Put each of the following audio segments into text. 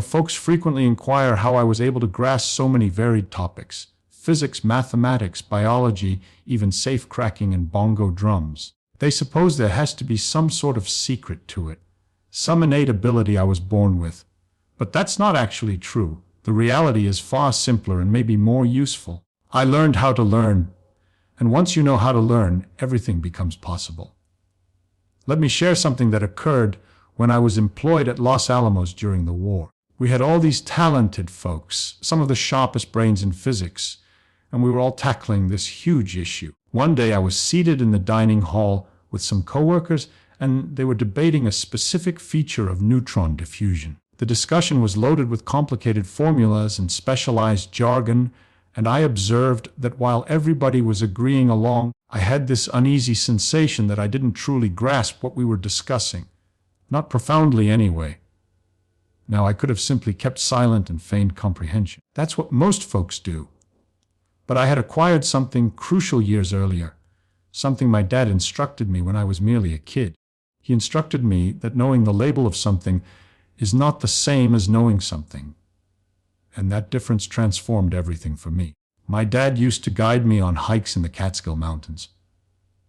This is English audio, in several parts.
Folks frequently inquire how I was able to grasp so many varied topics: physics, mathematics, biology, even safe-cracking and bongo drums. They suppose there has to be some sort of secret to it, some innate ability I was born with. But that's not actually true. The reality is far simpler and maybe more useful. I learned how to learn, and once you know how to learn, everything becomes possible. Let me share something that occurred when I was employed at Los Alamos during the war. We had all these talented folks, some of the sharpest brains in physics, and we were all tackling this huge issue. One day I was seated in the dining hall with some coworkers, and they were debating a specific feature of neutron diffusion. The discussion was loaded with complicated formulas and specialized jargon, and I observed that while everybody was agreeing along, I had this uneasy sensation that I didn't truly grasp what we were discussing. Not profoundly anyway. Now, I could have simply kept silent and feigned comprehension. That's what most folks do. But I had acquired something crucial years earlier, something my dad instructed me when I was merely a kid. He instructed me that knowing the label of something is not the same as knowing something. And that difference transformed everything for me. My dad used to guide me on hikes in the Catskill Mountains.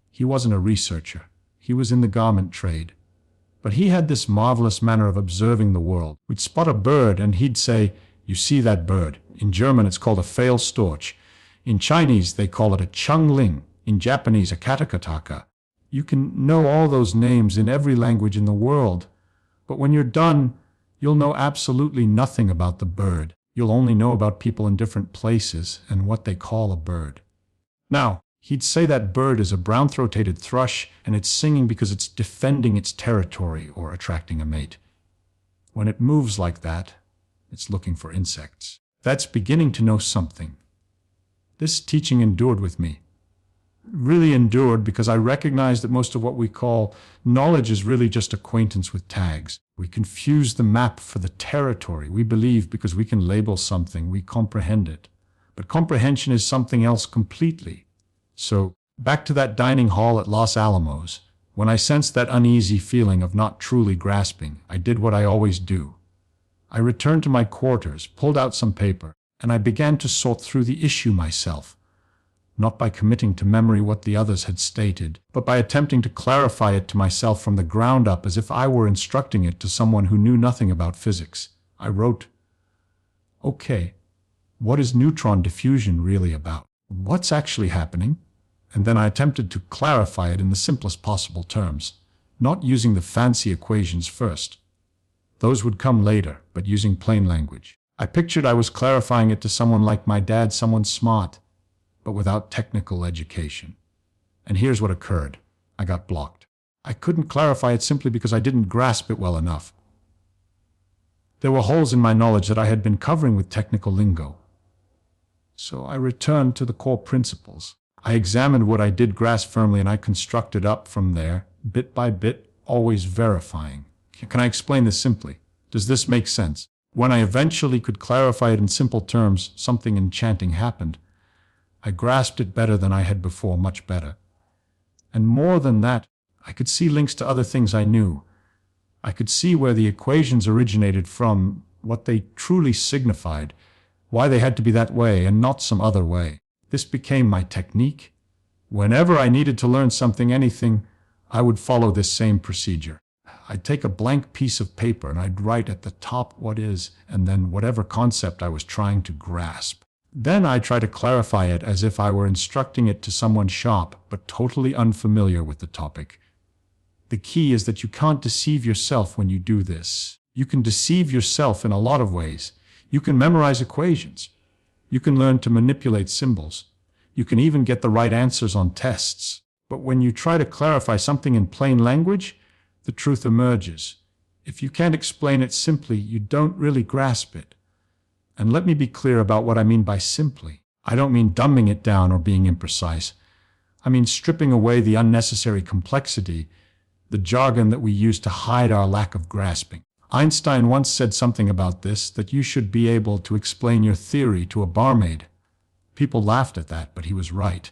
He wasn't a researcher. He was in the garment trade. But he had this marvelous manner of observing the world. We'd spot a bird and he'd say, "You see that bird?" In German it's called a Fehlstorch. In Chinese they call it a chungling. In Japanese a katakataka. You can know all those names in every language in the world. But when you're done, you'll know absolutely nothing about the bird. You'll only know about people in different places and what they call a bird. Now, he'd say that bird is a brown-throated thrush and it's singing because it's defending its territory or attracting a mate. When it moves like that, it's looking for insects. That's beginning to know something. This teaching endured with me. Really endured because I recognized that most of what we call knowledge is really just acquaintance with tags. We confuse the map for the territory. We believe because we can label something, we comprehend it. But comprehension is something else completely. So, back to that dining hall at Los Alamos. When I sensed that uneasy feeling of not truly grasping, I did what I always do. I returned to my quarters, pulled out some paper, and I began to sort through the issue myself. Not by committing to memory what the others had stated, but by attempting to clarify it to myself from the ground up as if I were instructing it to someone who knew nothing about physics. I wrote, "Okay, what is neutron diffusion really about? What's actually happening?" And then I attempted to clarify it in the simplest possible terms, not using the fancy equations first. Those would come later, but using plain language. I pictured I was clarifying it to someone like my dad, someone smart, but without technical education. And here's what occurred. I got blocked. I couldn't clarify it simply because I didn't grasp it well enough. There were holes in my knowledge that I had been covering with technical lingo. So I returned to the core principles. I examined what I did grasp firmly and I constructed up from there, bit by bit, always verifying. Can I explain this simply? Does this make sense? When I eventually could clarify it in simple terms, something enchanting happened. I grasped it better than I had before, much better. And more than that, I could see links to other things I knew. I could see where the equations originated from, what they truly signified, why they had to be that way and not some other way. This became my technique. Whenever I needed to learn something, anything, I would follow this same procedure. I'd take a blank piece of paper and I'd write at the top what is, and then whatever concept I was trying to grasp. Then I try to clarify it as if I were instructing it to someone sharp, but totally unfamiliar with the topic. The key is that you can't deceive yourself when you do this. You can deceive yourself in a lot of ways. You can memorize equations. You can learn to manipulate symbols. You can even get the right answers on tests. But when you try to clarify something in plain language, the truth emerges. If you can't explain it simply, you don't really grasp it. And let me be clear about what I mean by simply. I don't mean dumbing it down or being imprecise. I mean stripping away the unnecessary complexity, the jargon that we use to hide our lack of grasping. Einstein once said something about this, that you should be able to explain your theory to a barmaid. People laughed at that, but he was right.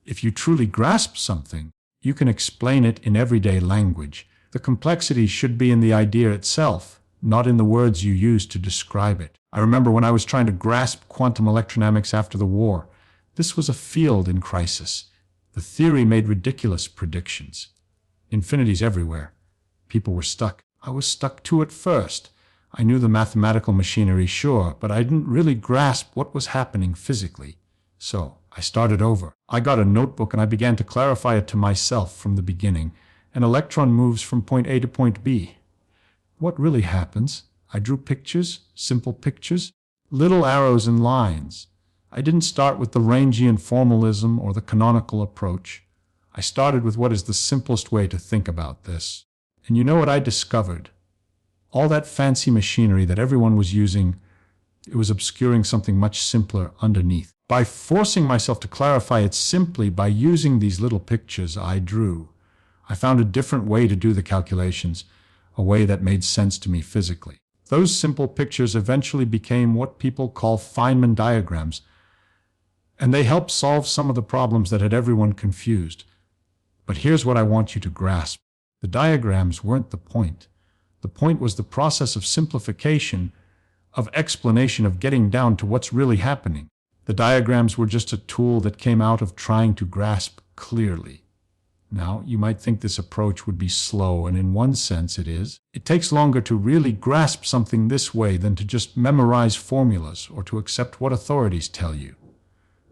If you truly grasp something, you can explain it in everyday language. The complexity should be in the idea itself, not in the words you use to describe it. I remember when I was trying to grasp quantum electrodynamics after the war. This was a field in crisis. The theory made ridiculous predictions. Infinities everywhere. People were stuck. I was stuck too at first. I knew the mathematical machinery, sure, but I didn't really grasp what was happening physically. So I started over. I got a notebook and I began to clarify it to myself from the beginning. An electron moves from point A to point B. What really happens? I drew pictures, simple pictures, little arrows and lines. I didn't start with the Rangian formalism or the canonical approach. I started with what is the simplest way to think about this. And you know what I discovered? All that fancy machinery that everyone was using, it was obscuring something much simpler underneath. By forcing myself to clarify it simply by using these little pictures I drew, I found a different way to do the calculations, a way that made sense to me physically. Those simple pictures eventually became what people call Feynman diagrams, and they helped solve some of the problems that had everyone confused. But here's what I want you to grasp. The diagrams weren't the point. The point was the process of simplification, of explanation, of getting down to what's really happening. The diagrams were just a tool that came out of trying to grasp clearly. Now, you might think this approach would be slow, and in one sense it is. It takes longer to really grasp something this way than to just memorize formulas or to accept what authorities tell you.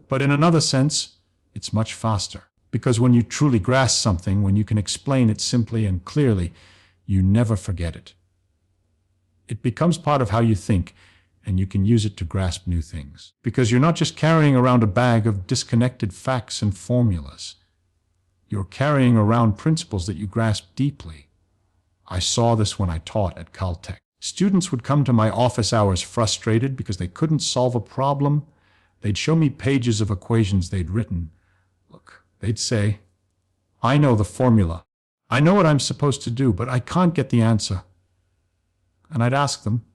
But in another sense, it's much faster. Because when you truly grasp something, when you can explain it simply and clearly, you never forget it. It becomes part of how you think, and you can use it to grasp new things. Because you're not just carrying around a bag of disconnected facts and formulas. You're carrying around principles that you grasp deeply. I saw this when I taught at Caltech. Students would come to my office hours frustrated because they couldn't solve a problem. They'd show me pages of equations they'd written. Look, they'd say, I know the formula. I know what I'm supposed to do, but I can't get the answer. And I'd ask them,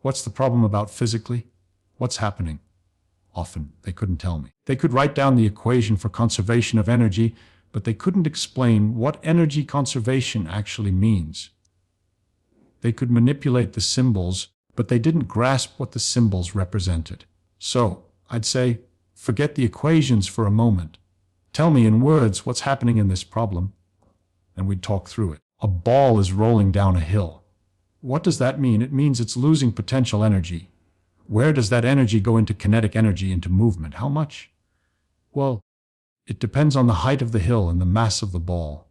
what's the problem about physically? What's happening? Often, they couldn't tell me. They could write down the equation for conservation of energy, but they couldn't explain what energy conservation actually means. They could manipulate the symbols, but they didn't grasp what the symbols represented. So, I'd say, forget the equations for a moment. Tell me in words what's happening in this problem. And we'd talk through it. A ball is rolling down a hill. What does that mean? It means it's losing potential energy. Where does that energy go into kinetic energy, into movement? How much? Well, it depends on the height of the hill and the mass of the ball.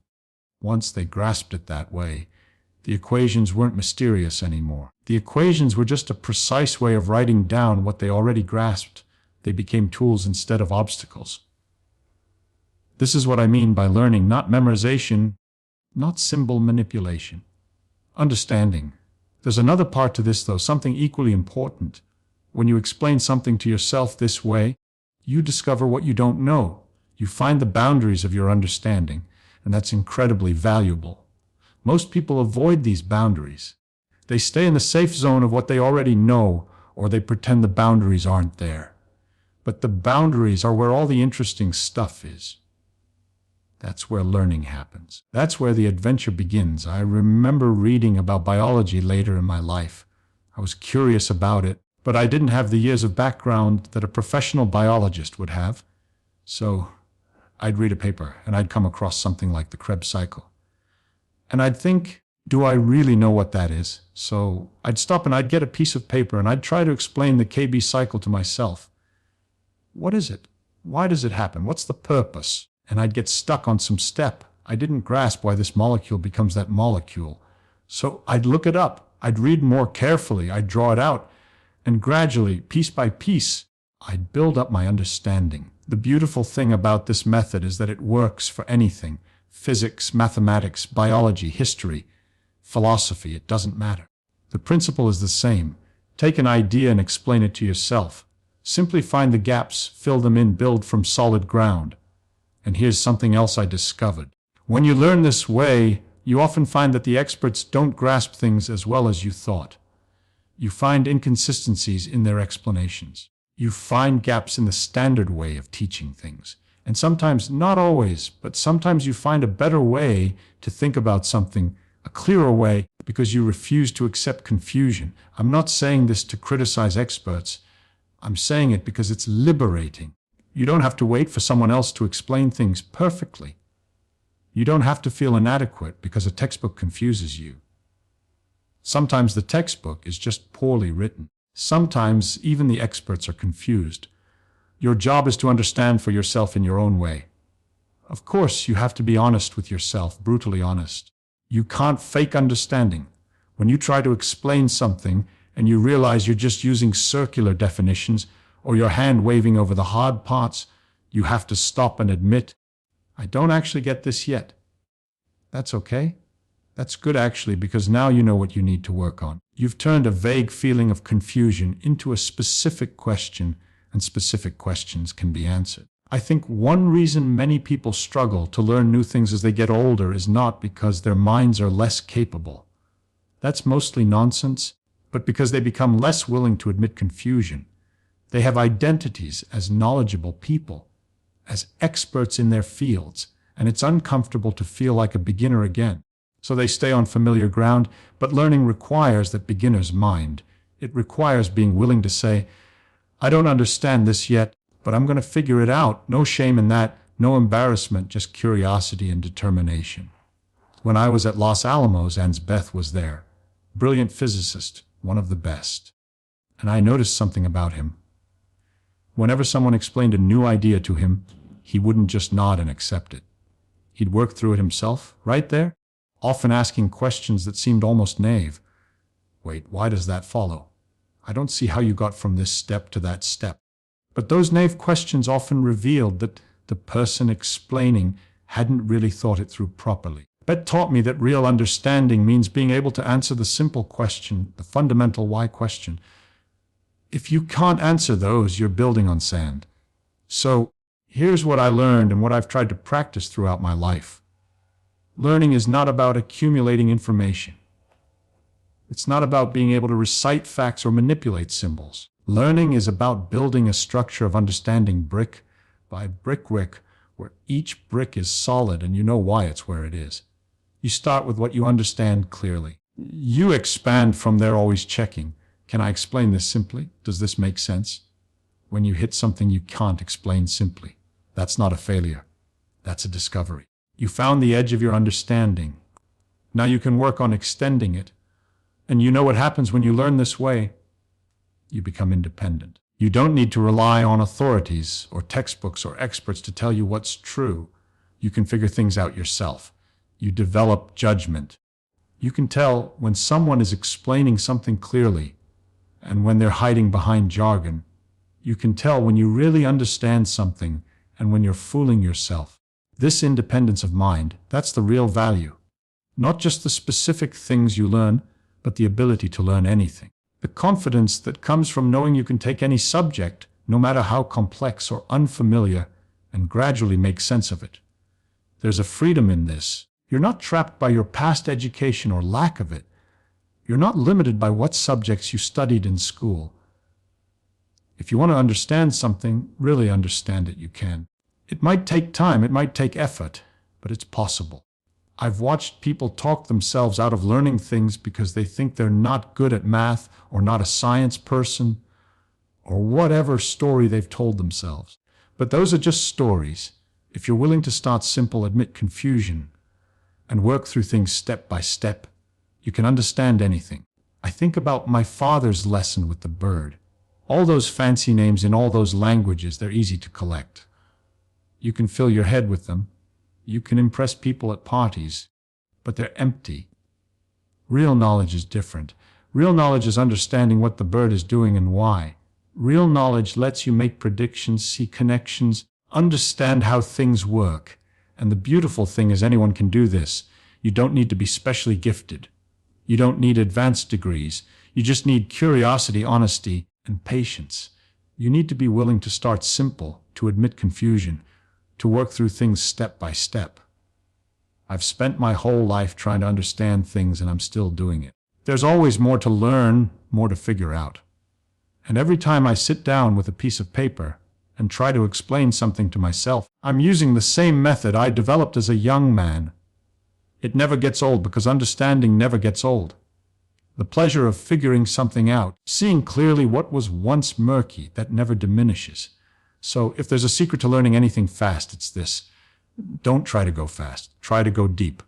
Once they grasped it that way, the equations weren't mysterious anymore. The equations were just a precise way of writing down what they already grasped. They became tools instead of obstacles. This is what I mean by learning, not memorization, not symbol manipulation. Understanding. There's another part to this, though, something equally important. When you explain something to yourself this way, you discover what you don't know. You find the boundaries of your understanding, and that's incredibly valuable. Most people avoid these boundaries. They stay in the safe zone of what they already know, or they pretend the boundaries aren't there. But the boundaries are where all the interesting stuff is. That's where learning happens. That's where the adventure begins. I remember reading about biology later in my life. I was curious about it, but I didn't have the years of background that a professional biologist would have. So I'd read a paper and I'd come across something like the Krebs cycle. And I'd think, do I really know what that is? So I'd stop and I'd get a piece of paper and I'd try to explain the KB cycle to myself. What is it? Why does it happen? What's the purpose? And I'd get stuck on some step. I didn't grasp why this molecule becomes that molecule. So I'd look it up. I'd read more carefully. I'd draw it out. And gradually, piece by piece, I'd build up my understanding. The beautiful thing about this method is that it works for anything. Physics, mathematics, biology, history, philosophy, it doesn't matter. The principle is the same. Take an idea and explain it to yourself. Simply find the gaps, fill them in, build from solid ground. And here's something else I discovered. When you learn this way, you often find that the experts don't grasp things as well as you thought. You find inconsistencies in their explanations. You find gaps in the standard way of teaching things. And sometimes, not always, but sometimes you find a better way to think about something, a clearer way. because you refuse to accept confusion. I'm not saying this to criticize experts. I'm saying it because it's liberating. You don't have to wait for someone else to explain things perfectly. You don't have to feel inadequate because a textbook confuses you. Sometimes the textbook is just poorly written. Sometimes even the experts are confused. Your job is to understand for yourself in your own way. Of course, you have to be honest with yourself, brutally honest. You can't fake understanding. When you try to explain something and you realize you're just using circular definitions or your hand waving over the hard parts, you have to stop and admit, I don't actually get this yet. That's okay. That's good actually, because now you know what you need to work on. You've turned a vague feeling of confusion into a specific question, and specific questions can be answered. I think one reason many people struggle to learn new things as they get older is not because their minds are less capable. That's mostly nonsense, but because they become less willing to admit confusion. They have identities as knowledgeable people, as experts in their fields, and it's uncomfortable to feel like a beginner again. So they stay on familiar ground, but learning requires that beginner's mind. It requires being willing to say, I don't understand this yet, but I'm going to figure it out. No shame in that, no embarrassment, just curiosity and determination. When I was at Los Alamos, Beth was there. Brilliant physicist, one of the best. And I noticed something about him. Whenever someone explained a new idea to him, he wouldn't just nod and accept it. He'd work through it himself, right there, often asking questions that seemed almost naive. Wait, why does that follow? I don't see how you got from this step to that step. But those naive questions often revealed that the person explaining hadn't really thought it through properly. Bet taught me that real understanding means being able to answer the simple question, the fundamental why question. If you can't answer those, you're building on sand. So, here's what I learned and what I've tried to practice throughout my life. Learning is not about accumulating information. It's not about being able to recite facts or manipulate symbols. Learning is about building a structure of understanding brick by brick, where each brick is solid and you know why it's where it is. You start with what you understand clearly. You expand from there, always checking. Can I explain this simply? Does this make sense? When you hit something you can't explain simply, that's not a failure. That's a discovery. You found the edge of your understanding. Now you can work on extending it. And you know what happens when you learn this way? You become independent. You don't need to rely on authorities or textbooks or experts to tell you what's true. You can figure things out yourself. You develop judgment. You can tell when someone is explaining something clearly and when they're hiding behind jargon. You can tell when you really understand something and when you're fooling yourself. This independence of mind, that's the real value. Not just the specific things you learn, but the ability to learn anything. The confidence that comes from knowing you can take any subject, no matter how complex or unfamiliar, and gradually make sense of it. There's a freedom in this. You're not trapped by your past education or lack of it. You're not limited by what subjects you studied in school. If you want to understand something, really understand it, you can. It might take time, it might take effort, but it's possible. I've watched people talk themselves out of learning things because they think they're not good at math or not a science person or whatever story they've told themselves. But those are just stories. If you're willing to start simple, admit confusion, and work through things step by step, you can understand anything. I think about my father's lesson with the bird. All those fancy names in all those languages, they're easy to collect. You can fill your head with them. You can impress people at parties, but they're empty. Real knowledge is different. Real knowledge is understanding what the bird is doing and why. Real knowledge lets you make predictions, see connections, understand how things work. And the beautiful thing is anyone can do this. You don't need to be specially gifted. You don't need advanced degrees. You just need curiosity, honesty, and patience. You need to be willing to start simple, to admit confusion, to work through things step by step. I've spent my whole life trying to understand things and I'm still doing it. There's always more to learn, more to figure out. And every time I sit down with a piece of paper and try to explain something to myself, I'm using the same method I developed as a young man. It never gets old because understanding never gets old. The pleasure of figuring something out, seeing clearly what was once murky, that never diminishes. So if there's a secret to learning anything fast, it's this. Don't try to go fast. Try to go deep.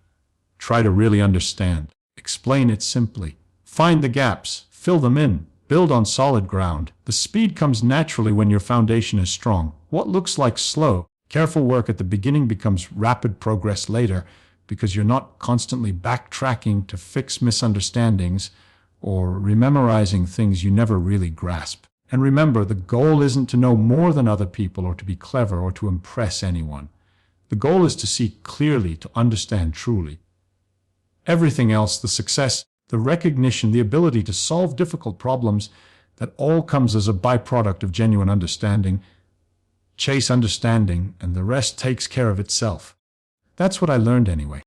Try to really understand. Explain it simply. Find the gaps. Fill them in. Build on solid ground. The speed comes naturally when your foundation is strong. What looks like slow, careful work at the beginning becomes rapid progress later, because you're not constantly backtracking to fix misunderstandings or rememorizing things you never really grasp. And remember, the goal isn't to know more than other people or to be clever or to impress anyone. The goal is to see clearly, to understand truly. Everything else, the success, the recognition, the ability to solve difficult problems, that all comes as a byproduct of genuine understanding. Chase understanding, and the rest takes care of itself. That's what I learned anyway.